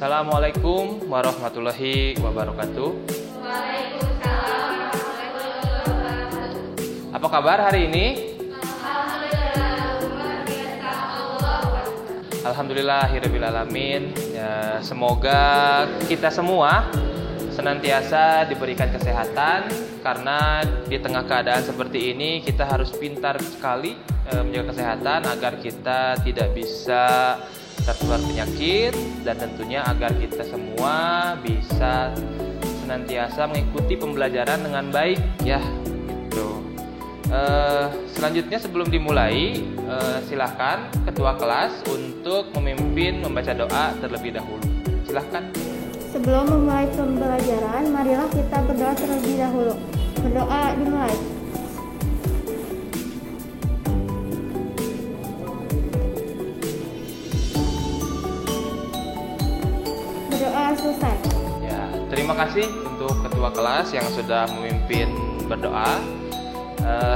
Assalamualaikum warahmatullahi wabarakatuh. Waalaikumsalam warahmatullahi wabarakatuh. Apa kabar hari ini? Alhamdulillah, luar biasa Allah. Alhamdulillahirabbil alamin. Ya, semoga kita semua senantiasa diberikan kesehatan, karena di tengah keadaan seperti ini kita harus pintar sekali menjaga kesehatan agar kita tidak bisa tertular penyakit, dan tentunya agar kita semua bisa senantiasa mengikuti pembelajaran dengan baik, ya gitu. Selanjutnya sebelum dimulai, silahkan ketua kelas untuk memimpin membaca doa terlebih dahulu. Silahkan. Sebelum memulai pembelajaran, marilah kita berdoa terlebih dahulu. Berdoa dimulai. Berdoa selesai. Ya, terima kasih untuk ketua kelas yang sudah memimpin berdoa.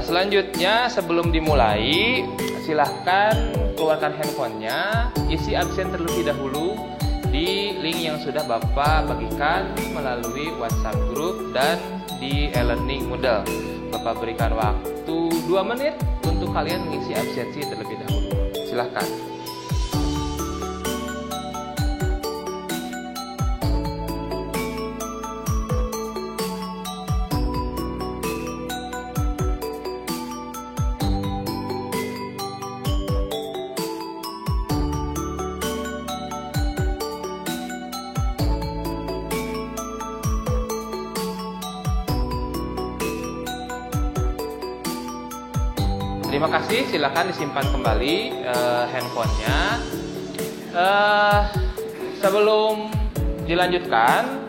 Selanjutnya sebelum dimulai, silahkan keluarkan handphonenya, isi absen terlebih dahulu di link yang sudah Bapak bagikan melalui WhatsApp group dan di e-learning Moodle. Bapak berikan waktu 2 menit untuk kalian mengisi absensi terlebih dahulu. Silahkan. Terima kasih, silakan disimpan kembali handphonenya. Sebelum dilanjutkan,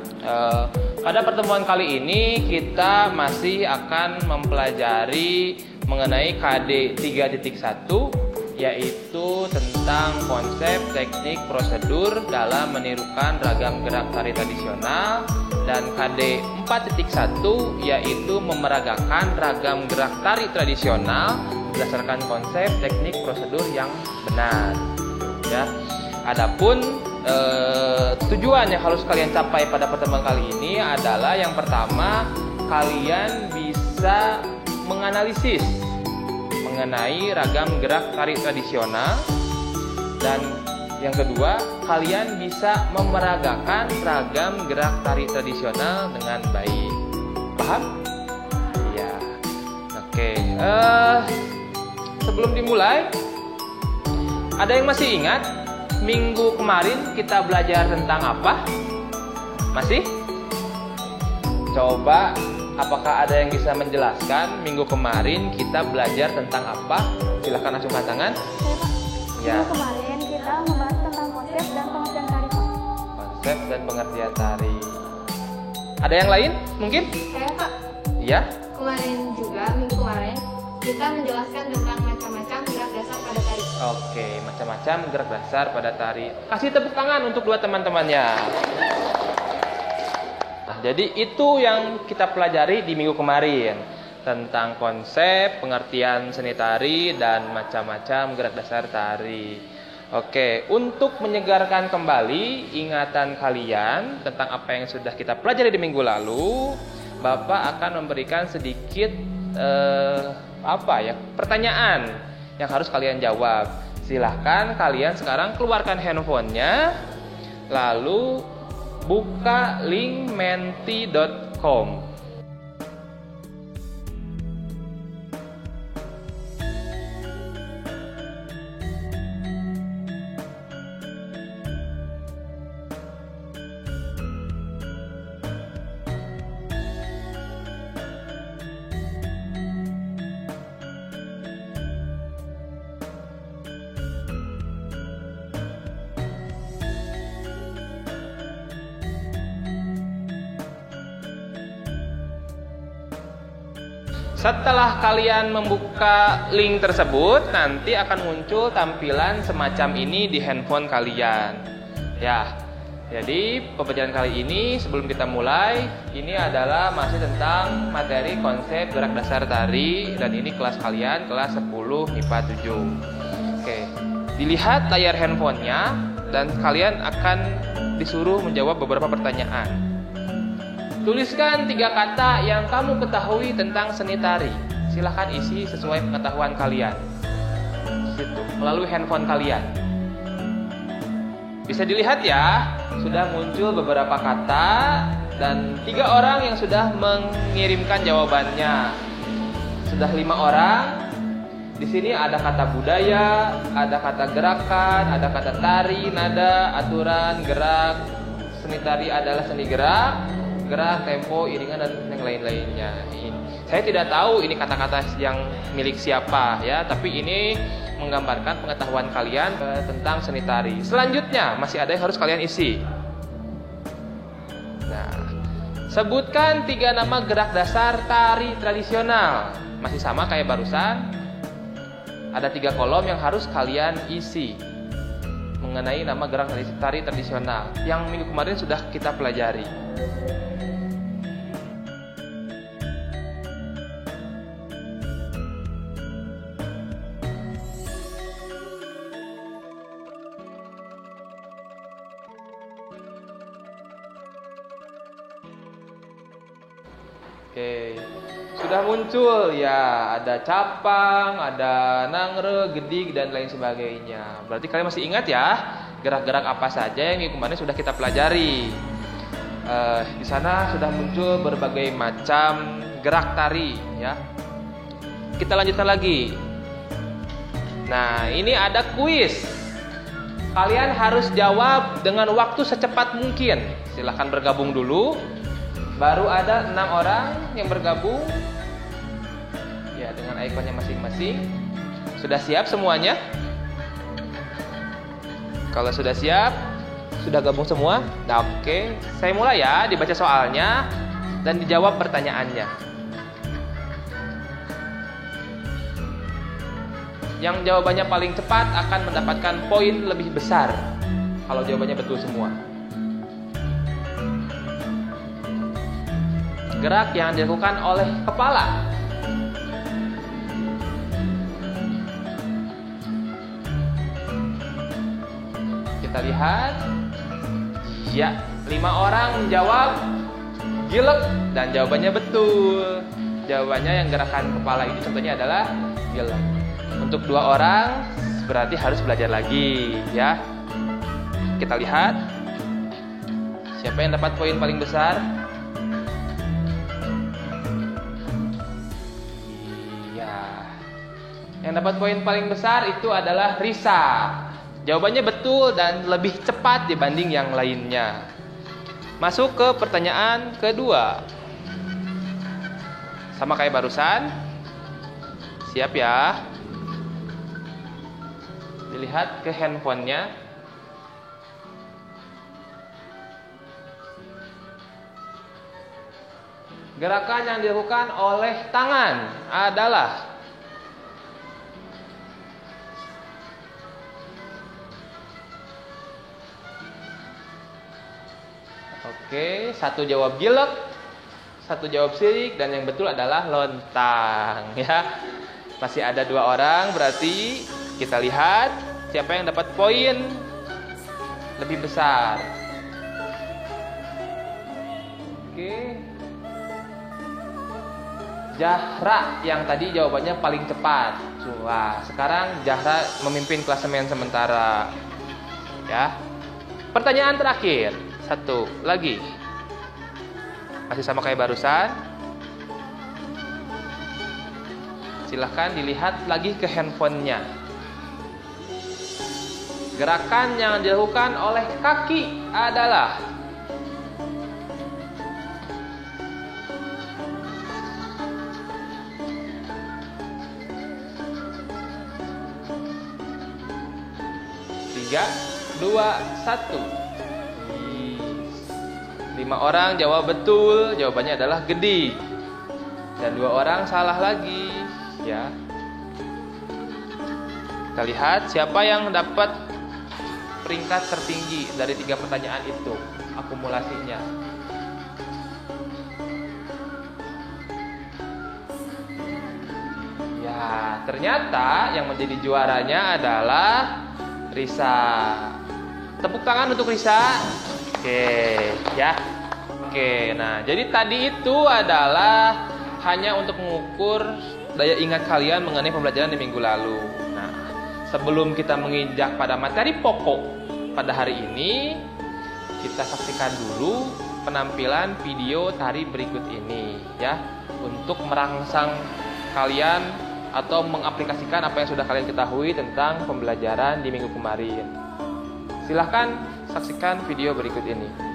pada pertemuan kali ini kita masih akan mempelajari mengenai KD 3.1, yaitu tentang konsep, teknik, prosedur dalam menirukan ragam gerak tari tradisional, dan KD 4.1 yaitu memeragakan ragam gerak tari tradisional berdasarkan konsep, teknik, prosedur yang benar. Ya, adapun tujuan yang harus kalian capai pada pertemuan kali ini adalah yang pertama, kalian bisa menganalisis mengenai ragam gerak tari tradisional, dan yang kedua, kalian bisa memeragakan ragam gerak tari tradisional dengan baik. Paham? Iya. Oke. Sebelum dimulai, ada yang masih ingat minggu kemarin kita belajar tentang apa? Masih? Coba, apakah ada yang bisa menjelaskan minggu kemarin kita belajar tentang apa? Silahkan acungkan tangan. Ya. Minggu kemarin kita membahas tentang konsep dan pengertian tari. Konsep dan pengertian tari. Ada yang lain mungkin? Saya Pak, Iya. minggu kemarin kita menjelaskan tentang macam-macam gerak dasar pada tari. Oke, macam-macam gerak dasar pada tari. Kasih tepuk tangan untuk dua teman-temannya. Nah, jadi itu yang kita pelajari di minggu kemarin, tentang konsep, pengertian seni tari, dan macam-macam gerak dasar tari. Oke, untuk menyegarkan kembali ingatan kalian tentang apa yang sudah kita pelajari di minggu lalu, Bapak akan memberikan sedikit pertanyaan yang harus kalian jawab. Silahkan kalian sekarang keluarkan handphonenya, lalu buka link menti.com. Setelah kalian membuka link tersebut, nanti akan muncul tampilan semacam ini di handphone kalian. Ya, jadi pembelajaran kali ini sebelum kita mulai, ini adalah masih tentang materi konsep gerak dasar tari, dan ini kelas kalian, kelas 10 MIPA 7. Oke, dilihat layar handphonenya dan kalian akan disuruh menjawab beberapa pertanyaan. Tuliskan 3 kata yang kamu ketahui tentang seni tari. Silahkan isi sesuai pengetahuan kalian. Situ, melalui handphone kalian. Bisa dilihat ya, sudah muncul beberapa kata dan 3 orang yang sudah mengirimkan jawabannya. Sudah 5 orang. Di sini ada kata budaya, ada kata gerakan, ada kata tari, nada, aturan, gerak. Seni tari adalah seni gerak, tempo, iringan, dan yang lain-lainnya. Saya tidak tahu ini kata-kata yang milik siapa ya, tapi ini menggambarkan pengetahuan kalian tentang seni tari. Selanjutnya masih ada yang harus kalian isi. Nah, sebutkan 3 nama gerak dasar tari tradisional. Masih sama kayak barusan. Ada 3 kolom yang harus kalian isi mengenai nama gerak tari tradisional yang minggu kemarin sudah kita pelajari. Oke, sudah muncul ya, ada capang, ada nangre, gedik, dan lain sebagainya. Berarti kalian masih ingat ya gerak-gerak apa saja yang kemarin sudah kita pelajari. Di sana sudah muncul berbagai macam gerak tari ya. Kita lanjutkan lagi. Nah, ini ada kuis. Kalian harus jawab dengan waktu secepat mungkin. Silahkan bergabung dulu. Baru ada 6 orang yang bergabung ya, dengan ikonnya masing-masing. Sudah siap semuanya? Kalau sudah siap, sudah gabung semua? Nah, oke, saya mulai ya, dibaca soalnya dan dijawab pertanyaannya. Yang jawabannya paling cepat akan mendapatkan poin lebih besar kalau jawabannya betul semua. Gerak yang dilakukan oleh kepala. Kita lihat. Ya, 5 orang menjawab gilek dan jawabannya betul. Jawabannya yang gerakan kepala ini contohnya adalah gilek. Untuk 2 orang berarti harus belajar lagi ya. Kita lihat siapa yang dapat poin paling besar. Yang dapat poin paling besar itu adalah Risa. Jawabannya betul dan lebih cepat dibanding yang lainnya. Masuk ke pertanyaan kedua. Sama kayak barusan. Siap ya. Dilihat ke handphonenya. Gerakan yang dilakukan oleh tangan adalah Oke, 1 jawab gilek, 1 jawab sirik, dan yang betul adalah lontang ya. Masih ada 2 orang, berarti kita lihat siapa yang dapat poin lebih besar. Oke. Zahra yang tadi jawabannya paling cepat. Wah, sekarang Zahra memimpin klasemen sementara. Ya. Pertanyaan terakhir. 1 lagi. Masih sama kayak barusan. Silahkan dilihat lagi ke handphonenya. Gerakan yang dilakukan oleh kaki adalah Tiga, 2, 1. 5 orang jawab betul, jawabannya adalah gedik. Dan 2 orang salah lagi, ya. Kita lihat siapa yang dapat peringkat tertinggi dari 3 pertanyaan itu, akumulasinya. Ya, ternyata yang menjadi juaranya adalah Risa. Tepuk tangan untuk Risa. Oke, ya. Oke, nah jadi tadi itu adalah hanya untuk mengukur daya ingat kalian mengenai pembelajaran di minggu lalu. Nah, sebelum kita menginjak pada materi pokok pada hari ini, kita saksikan dulu penampilan video tari berikut ini ya, untuk merangsang kalian atau mengaplikasikan apa yang sudah kalian ketahui tentang pembelajaran di minggu kemarin. Silahkan saksikan video berikut ini.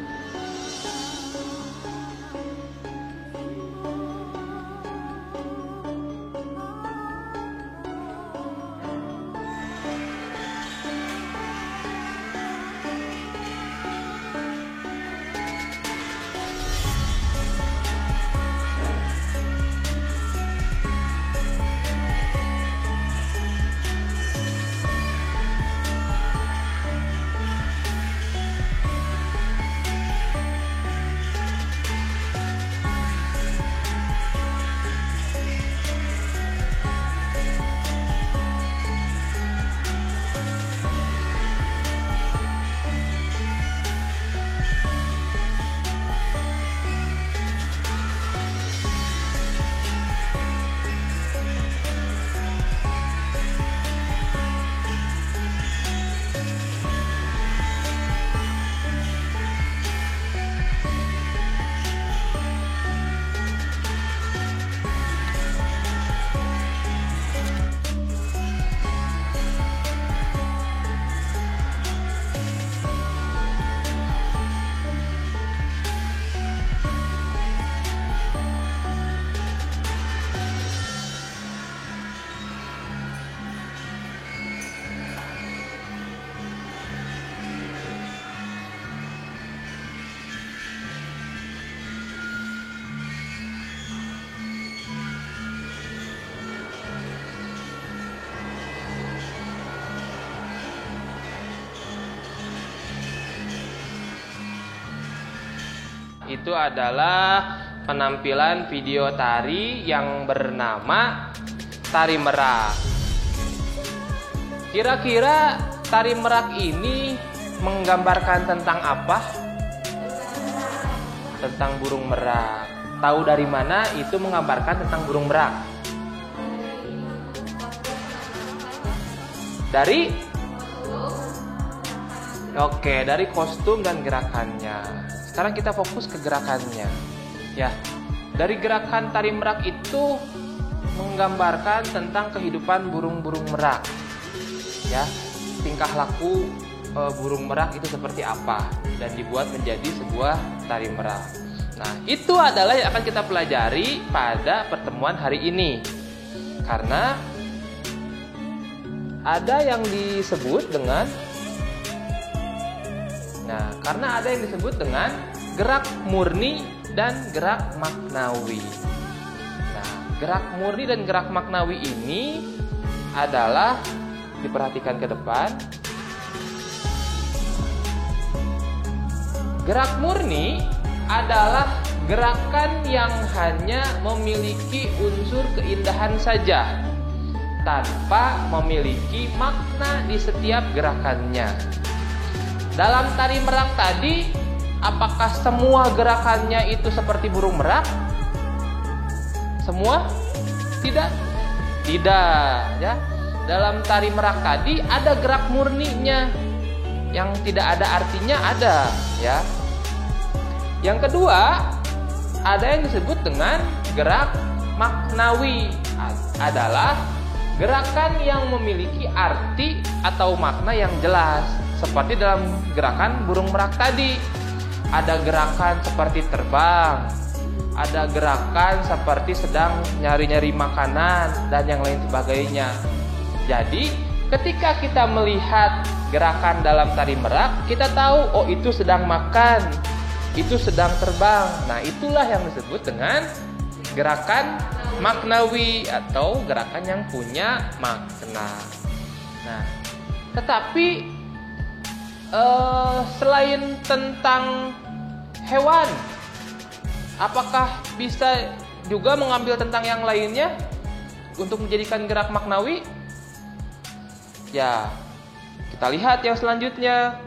Itu adalah penampilan video tari yang bernama Tari Merak. Kira-kira Tari Merak ini menggambarkan tentang apa? Tentang burung merak. Tahu dari mana itu menggambarkan tentang burung merak? Dari? Oke, dari kostum dan gerakannya. Sekarang kita fokus ke gerakannya. Ya, dari gerakan Tari Merak itu menggambarkan tentang kehidupan burung-burung merak. Ya, tingkah laku burung merak itu seperti apa dan dibuat menjadi sebuah tari merak. Nah, itu adalah yang akan kita pelajari pada pertemuan hari ini. Karena ada yang disebut dengan gerak murni dan gerak maknawi. Nah, gerak murni dan gerak maknawi ini adalah, diperhatikan ke depan. Gerak murni adalah gerakan yang hanya memiliki unsur keindahan saja, tanpa memiliki makna di setiap gerakannya. Dalam tari merak tadi, apakah semua gerakannya itu seperti burung merak? Semua? Tidak. Tidak, ya. Dalam tari merak tadi ada gerak murninya, yang tidak ada artinya ada, ya. Yang kedua, ada yang disebut dengan gerak maknawi, adalah gerakan yang memiliki arti atau makna yang jelas. Seperti dalam gerakan burung merak tadi, ada gerakan seperti terbang, ada gerakan seperti sedang nyari-nyari makanan, dan yang lain sebagainya. Jadi, ketika kita melihat gerakan dalam tari merak, kita tahu, oh itu sedang makan, itu sedang terbang. Nah, itulah yang disebut dengan gerakan maknawi atau gerakan yang punya makna. Nah, tetapi selain tentang hewan, apakah bisa juga mengambil tentang yang lainnya untuk menjadikan gerak maknawi? Ya, kita lihat yang selanjutnya.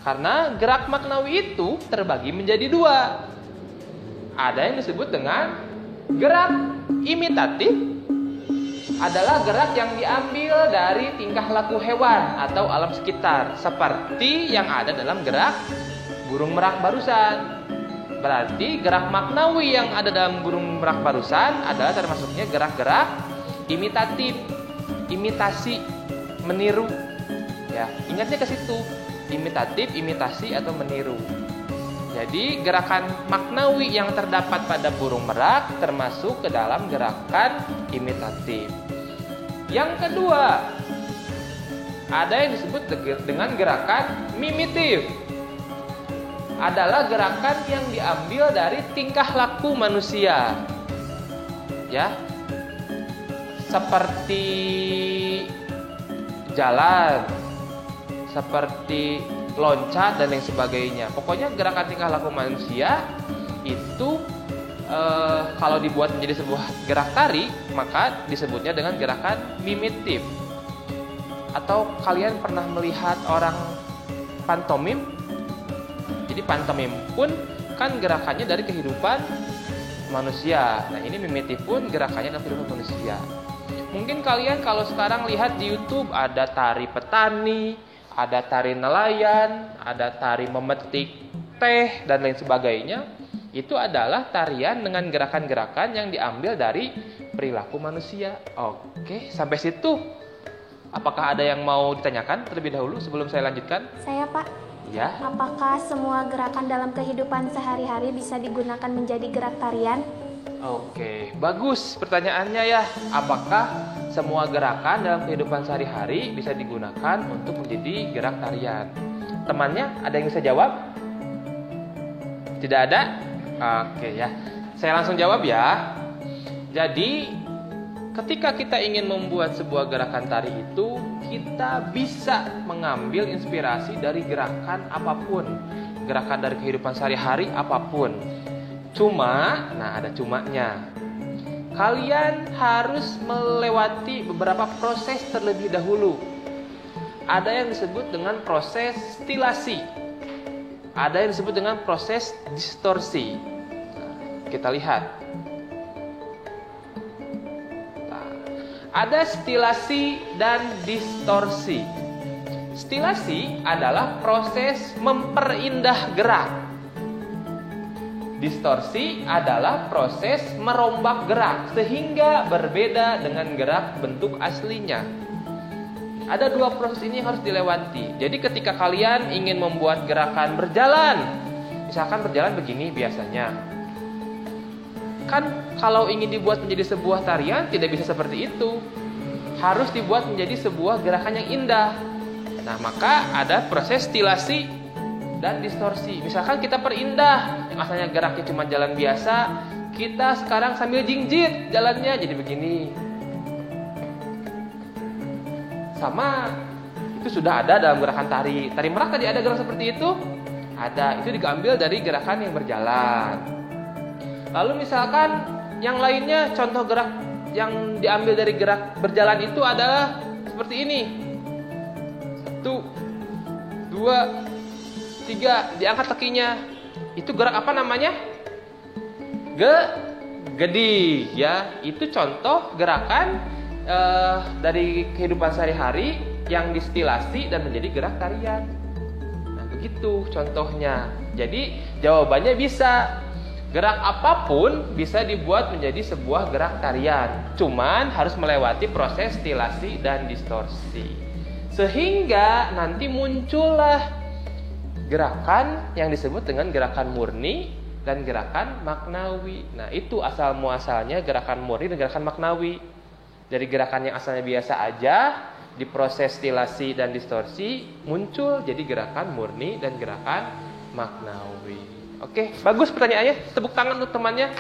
Karena gerak maknawi itu terbagi menjadi dua. Ada yang disebut dengan gerak imitatif, adalah gerak yang diambil dari tingkah laku hewan atau alam sekitar, seperti yang ada dalam gerak burung merak barusan. Berarti gerak maknawi yang ada dalam burung merak barusan adalah termasuknya gerak-gerak imitatif, imitasi, meniru. Ya, ingatnya ke situ. Imitatif, imitasi atau meniru. Jadi gerakan maknawi yang terdapat pada burung merak termasuk ke dalam gerakan imitatif. Yang kedua, ada yang disebut dengan gerakan mimitif. Adalah gerakan yang diambil dari tingkah laku manusia. Ya. Seperti jalan, seperti loncat dan lain sebagainya. Pokoknya gerakan tingkah laku manusia itu kalau dibuat menjadi sebuah gerak tari, maka disebutnya dengan gerakan mimitif. Atau kalian pernah melihat orang pantomim? Jadi pantomim pun kan gerakannya dari kehidupan manusia. Nah, ini mimitif pun gerakannya dari kehidupan manusia. Mungkin kalian kalau sekarang lihat di YouTube ada tari petani, ada tari nelayan, ada tari memetik teh dan lain sebagainya. Itu adalah tarian dengan gerakan-gerakan yang diambil dari perilaku manusia. Oke, sampai situ. Apakah ada yang mau ditanyakan terlebih dahulu sebelum saya lanjutkan? Saya, Pak. Ya. Apakah semua gerakan dalam kehidupan sehari-hari bisa digunakan menjadi gerak tarian? Oke, bagus pertanyaannya ya. Apakah semua gerakan dalam kehidupan sehari-hari bisa digunakan untuk menjadi gerak tarian? Temannya ada yang bisa jawab? Tidak ada? Oke ya. Saya langsung jawab ya. Jadi, ketika kita ingin membuat sebuah gerakan tari itu, kita bisa mengambil inspirasi dari gerakan apapun. Gerakan dari kehidupan sehari-hari apapun. Cuma, nah ada cumanya. Kalian harus melewati beberapa proses terlebih dahulu. Ada yang disebut dengan proses stilasi. Ada yang disebut dengan proses distorsi. Nah, kita lihat. Ada stilasi dan distorsi. Stilasi adalah proses memperindah gerak. Distorsi adalah proses merombak gerak sehingga berbeda dengan gerak bentuk aslinya. Ada dua proses ini yang harus dilewati. Jadi ketika kalian ingin membuat gerakan berjalan, misalkan berjalan begini biasanya. Kan kalau ingin dibuat menjadi sebuah tarian tidak bisa seperti itu. Harus dibuat menjadi sebuah gerakan yang indah. Nah, maka ada proses stilasi dan distorsi. Misalkan kita perindah, yang asalnya geraknya cuma jalan biasa, kita sekarang sambil jingjit jalannya jadi begini. Sama itu sudah ada dalam gerakan tari. Tari merak tadi ada gerak seperti itu? Ada. Itu diambil dari gerakan yang berjalan. Lalu misalkan yang lainnya, contoh gerak yang diambil dari gerak berjalan itu adalah seperti ini. 1, 2, 3, diangkat kakinya. Itu gerak apa namanya? Gedi, ya. Itu contoh gerakan dari kehidupan sehari-hari yang distilasi dan menjadi gerak tarian. Nah, begitu contohnya. Jadi jawabannya bisa. Gerak apapun bisa dibuat menjadi sebuah gerak tarian. Cuman harus melewati proses stilasi dan distorsi. Sehingga nanti muncullah gerakan yang disebut dengan gerakan murni dan gerakan maknawi. Nah, itu asal muasalnya gerakan murni dan gerakan maknawi. Dari gerakan yang asalnya biasa aja, diproses stilasi dan distorsi, muncul jadi gerakan murni dan gerakan maknawi. Oke, bagus pertanyaannya. Tepuk tangan untuk temannya.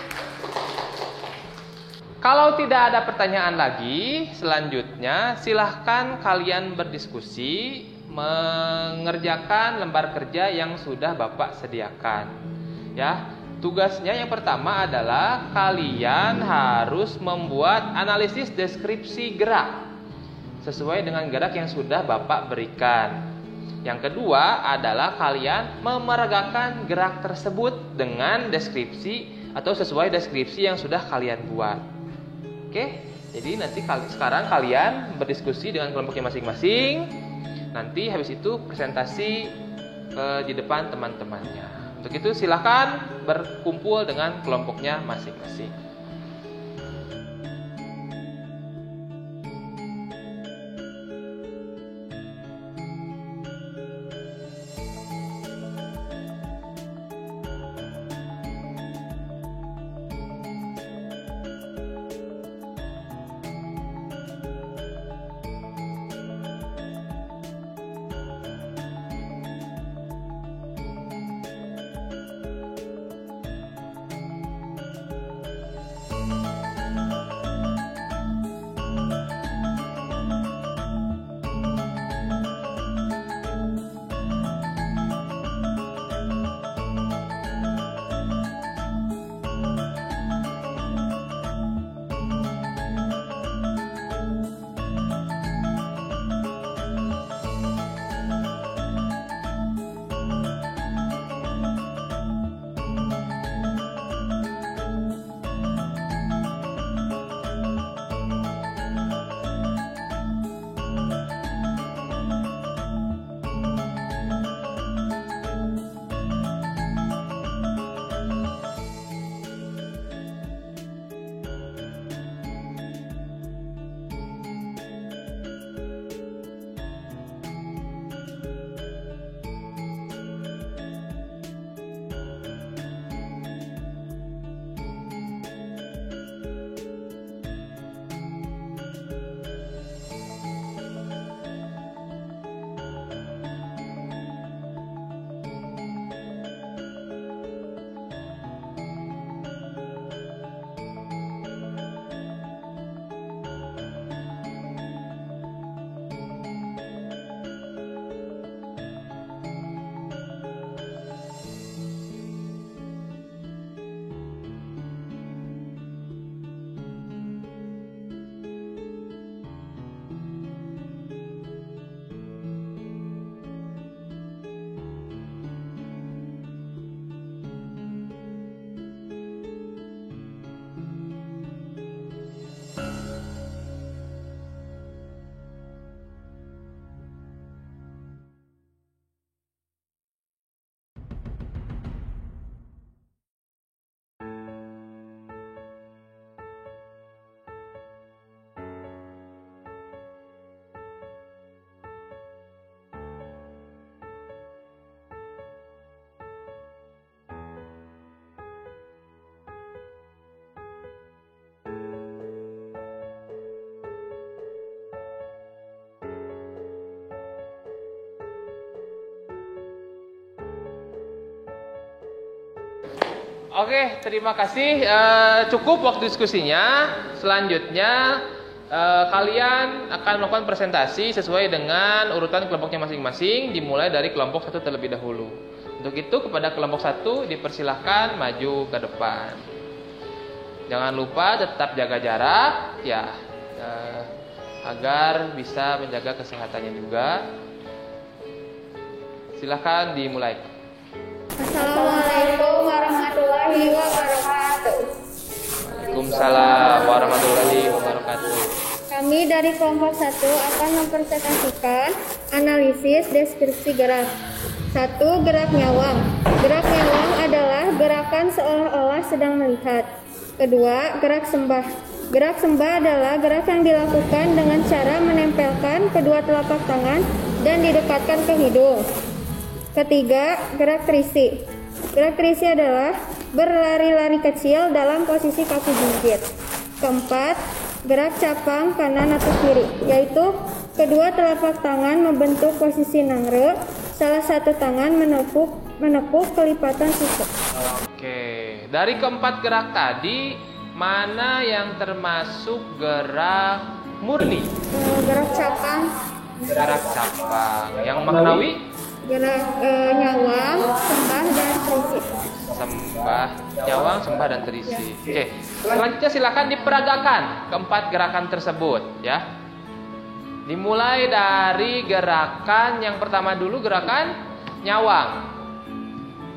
Kalau tidak ada pertanyaan lagi, selanjutnya silahkan kalian berdiskusi mengerjakan lembar kerja yang sudah Bapak sediakan. Ya, tugasnya yang pertama adalah kalian harus membuat analisis deskripsi gerak sesuai dengan gerak yang sudah Bapak berikan. Yang kedua adalah kalian memeragakan gerak tersebut dengan deskripsi atau sesuai deskripsi yang sudah kalian buat. Oke, jadi nanti sekarang kalian berdiskusi dengan kelompoknya masing-masing. Nanti habis itu presentasi di depan teman-temannya. Untuk itu silakan berkumpul dengan kelompoknya masing-masing. Oke, terima kasih. Cukup waktu diskusinya. Selanjutnya kalian akan melakukan presentasi sesuai dengan urutan kelompoknya masing-masing, dimulai dari kelompok 1 terlebih dahulu. Untuk itu kepada kelompok 1 dipersilahkan maju ke depan. Jangan lupa tetap jaga jarak ya, agar bisa menjaga kesehatannya juga. Silahkan dimulai. Assalamualaikum warahmatullahi wabarakatuh. Waalaikumsalam warahmatullahi wabarakatuh. Kami dari kelompok 1 akan mempresentasikan analisis deskripsi gerak. 1. Gerak nyawang. Gerak nyawang adalah gerakan seolah-olah sedang melihat. Kedua, gerak sembah. Gerak sembah adalah gerak yang dilakukan dengan cara menempelkan kedua telapak tangan dan didekatkan ke hidung. Ketiga, gerak terisi. Gerak terisi adalah berlari-lari kecil dalam posisi kaki jungkir. Keempat, gerak capang kanan atau kiri, yaitu kedua telapak tangan membentuk posisi nangre, salah satu tangan menepuk kelipatan sisuk. Oke, dari keempat gerak tadi, mana yang termasuk gerak murni? Gerak capang. Gerak capang. Yang maknawi? Gerak nyawang, sembah, dan terisi. Sembah, nyawang, sembah, dan terisi. Oke, selanjutnya silakan diperagakan keempat gerakan tersebut, ya. Dimulai dari gerakan yang pertama dulu, gerakan nyawang.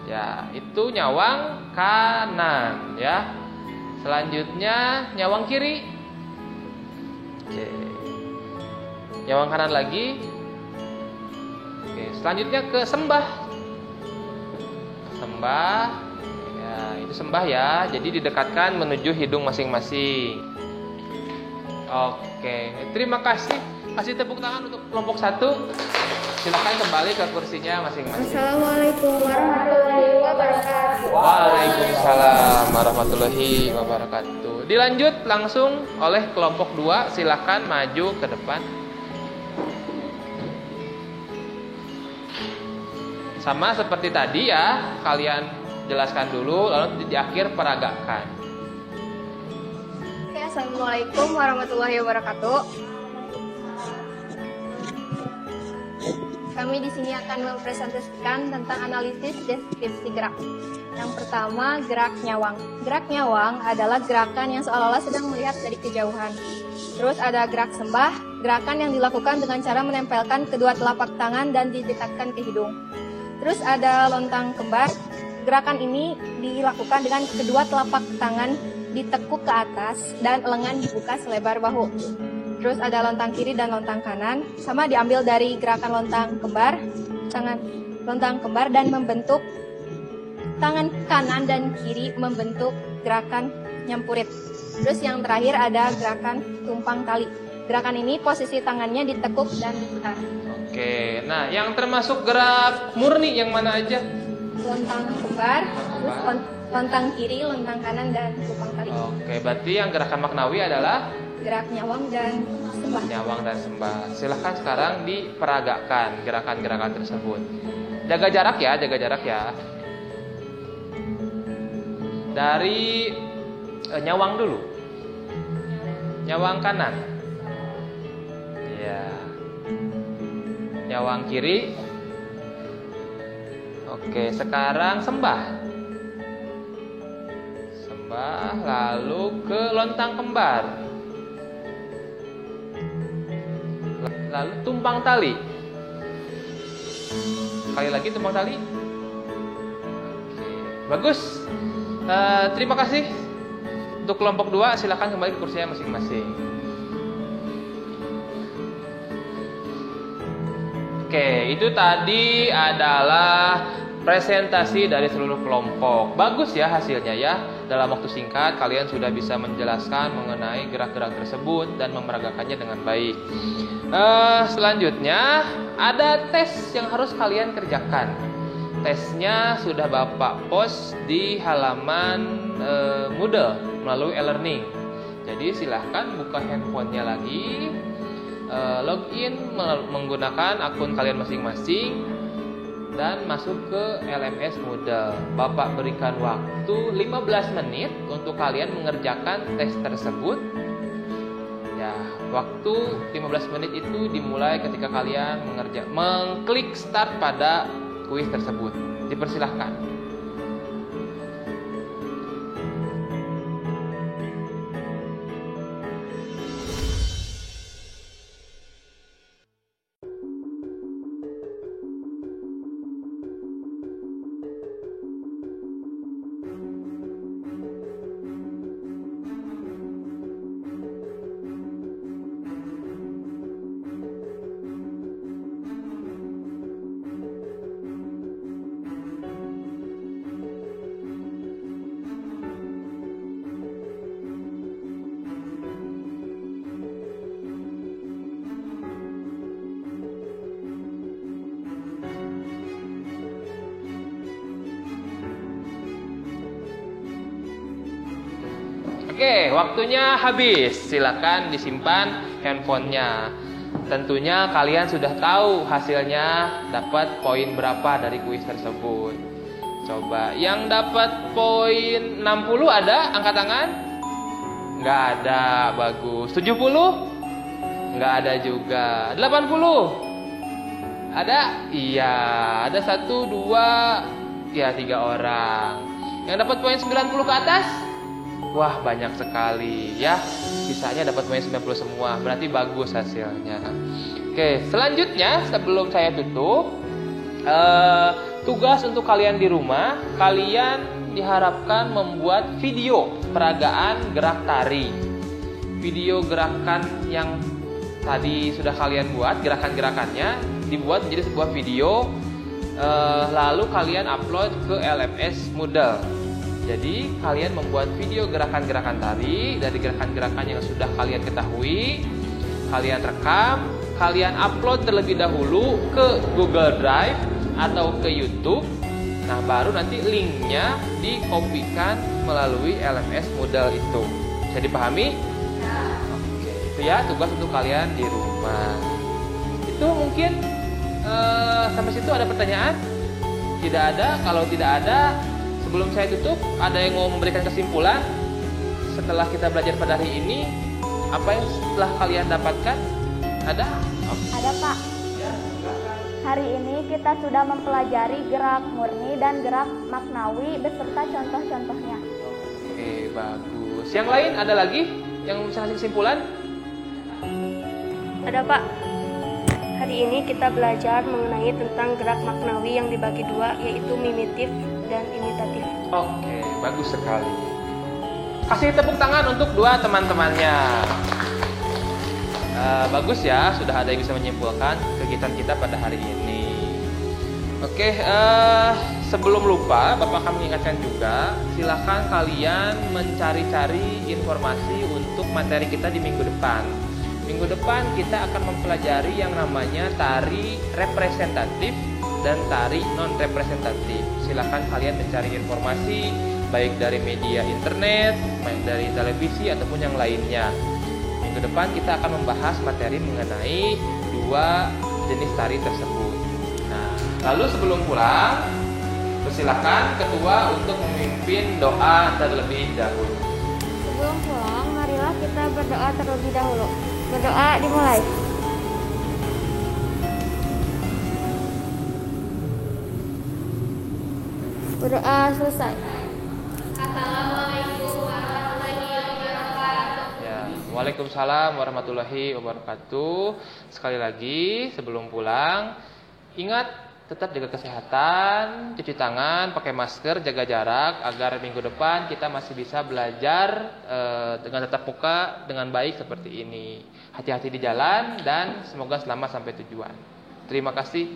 Ya, itu nyawang kanan ya. Selanjutnya nyawang kiri. Oke. Nyawang kanan lagi. Oke, selanjutnya ke sembah. Sembah. Ya, itu sembah ya. Jadi didekatkan menuju hidung masing-masing. Oke, terima kasih. Kasih tepuk tangan untuk kelompok 1. Silakan kembali ke kursinya masing-masing. Assalamualaikum warahmatullahi wabarakatuh. Waalaikumsalam warahmatullahi wabarakatuh. Dilanjut langsung oleh kelompok 2. Silakan maju ke depan. Sama seperti tadi ya, kalian jelaskan dulu lalu di akhir peragakan. Oke, assalamualaikum warahmatullahi wabarakatuh. Kami di sini akan mempresentasikan tentang analisis deskripsi gerak. Yang pertama, gerak nyawang. Gerak nyawang adalah gerakan yang seolah-olah sedang melihat dari kejauhan. Terus ada gerak sembah, gerakan yang dilakukan dengan cara menempelkan kedua telapak tangan dan didekatkan ke hidung. Terus ada lontang kembar. Gerakan ini dilakukan dengan kedua telapak tangan ditekuk ke atas dan lengan dibuka selebar bahu. Terus ada lontang kiri dan lontang kanan, sama diambil dari gerakan lontang kembar, tangan lontang kembar dan membentuk tangan kanan dan kiri membentuk gerakan nyampurit. Terus yang terakhir ada gerakan tumpang tali. Gerakan ini posisi tangannya ditekuk dan diputar. Oke, nah yang termasuk gerak murni yang mana aja? Lontang kembar, terus lontang kiri, lontang kanan dan tumpang tali. Oke, berarti yang gerakan maknawi adalah Gerak nyawang dan sembah. nyawang dan sembah. Silahkan sekarang diperagakan gerakan-gerakan tersebut. Jaga jarak ya. Dari nyawang dulu. Nyawang kanan. Ya. Nyawang kiri. Oke, sekarang sembah. Sembah lalu ke lontang kembar. Lalu tumpang tali. Sekali lagi tumpang tali. Oke, bagus. Terima kasih. Untuk kelompok 2 silakan kembali ke kursinya masing-masing. Oke, itu tadi adalah presentasi dari seluruh kelompok. Bagus ya hasilnya ya. Dalam waktu singkat kalian sudah bisa menjelaskan mengenai gerak-gerak tersebut dan memeragakannya dengan baik. Selanjutnya ada tes yang harus kalian kerjakan. Tesnya sudah Bapak post di halaman Moodle melalui e-learning. Jadi silahkan buka handphonenya lagi, login menggunakan akun kalian masing-masing dan masuk ke LMS Moodle. Bapak berikan waktu 15 menit untuk kalian mengerjakan tes tersebut. Ya, waktu 15 menit itu dimulai ketika kalian mengklik start pada kuis tersebut. Dipersilahkan. Oke, waktunya habis. Silakan disimpan handphonenya. Tentunya kalian sudah tahu hasilnya dapat poin berapa dari kuis tersebut. Coba, yang dapat poin 60 ada? Angkat tangan. Nggak ada, bagus. 70? Nggak ada juga. 80? Ada? Iya, ada 1, 2, ya 3 orang. Yang dapat poin 90 ke atas? Wah, banyak sekali ya. sisanya dapat nilai 90 semua. Berarti bagus hasilnya. Oke, selanjutnya sebelum saya tutup, tugas untuk kalian di rumah, kalian diharapkan membuat video peragaan gerak tari. Video gerakan yang tadi sudah kalian buat, gerakan-gerakannya dibuat menjadi sebuah video, lalu kalian upload ke LMS Moodle. Jadi kalian membuat video gerakan-gerakan tari dari gerakan-gerakan yang sudah kalian ketahui, kalian rekam, kalian upload terlebih dahulu ke Google Drive atau ke YouTube. Nah, baru nanti linknya dikopikan melalui LMS Moodle itu. Bisa dipahami? Oke, itu ya tugas untuk kalian di rumah. Itu mungkin sampai situ ada pertanyaan? Tidak ada. Kalau tidak ada, sebelum saya tutup, ada yang mau memberikan kesimpulan setelah kita belajar pada hari ini? Apa yang setelah kalian dapatkan? Ada? Ada, Pak. Hari ini kita sudah mempelajari gerak murni dan gerak maknawi beserta contoh-contohnya. Oke, bagus. Yang lain ada lagi yang bisa kasih kesimpulan? Ada, Pak. Hari ini kita belajar mengenai tentang gerak maknawi yang dibagi dua, yaitu mimitif dan imitatif. Oke, bagus sekali. Kasih tepuk tangan untuk dua teman-temannya. Bagus ya, sudah ada yang bisa menyimpulkan kegiatan kita pada hari ini. Oke, sebelum lupa, Bapak akan mengingatkan juga, silakan kalian mencari-cari informasi untuk materi kita di minggu depan. Minggu depan kita akan mempelajari yang namanya tari representatif dan tari non-representatif. Silakan kalian mencari informasi baik dari media internet, baik dari televisi ataupun yang lainnya. Minggu depan kita akan membahas materi mengenai dua jenis tari tersebut. Nah, lalu sebelum pulang, persilakan ketua untuk memimpin doa terlebih dahulu. Sebelum pulang, marilah kita berdoa terlebih dahulu. Berdoa dimulai. Berdoa selesai. Waalaikumsalam warahmatullahi wabarakatuh. Sekali lagi sebelum pulang, ingat tetap jaga kesehatan, cuci tangan, pakai masker, jaga jarak agar minggu depan kita masih bisa belajar dengan tatap muka dengan baik seperti ini. Hati-hati di jalan dan semoga selamat sampai tujuan. Terima kasih.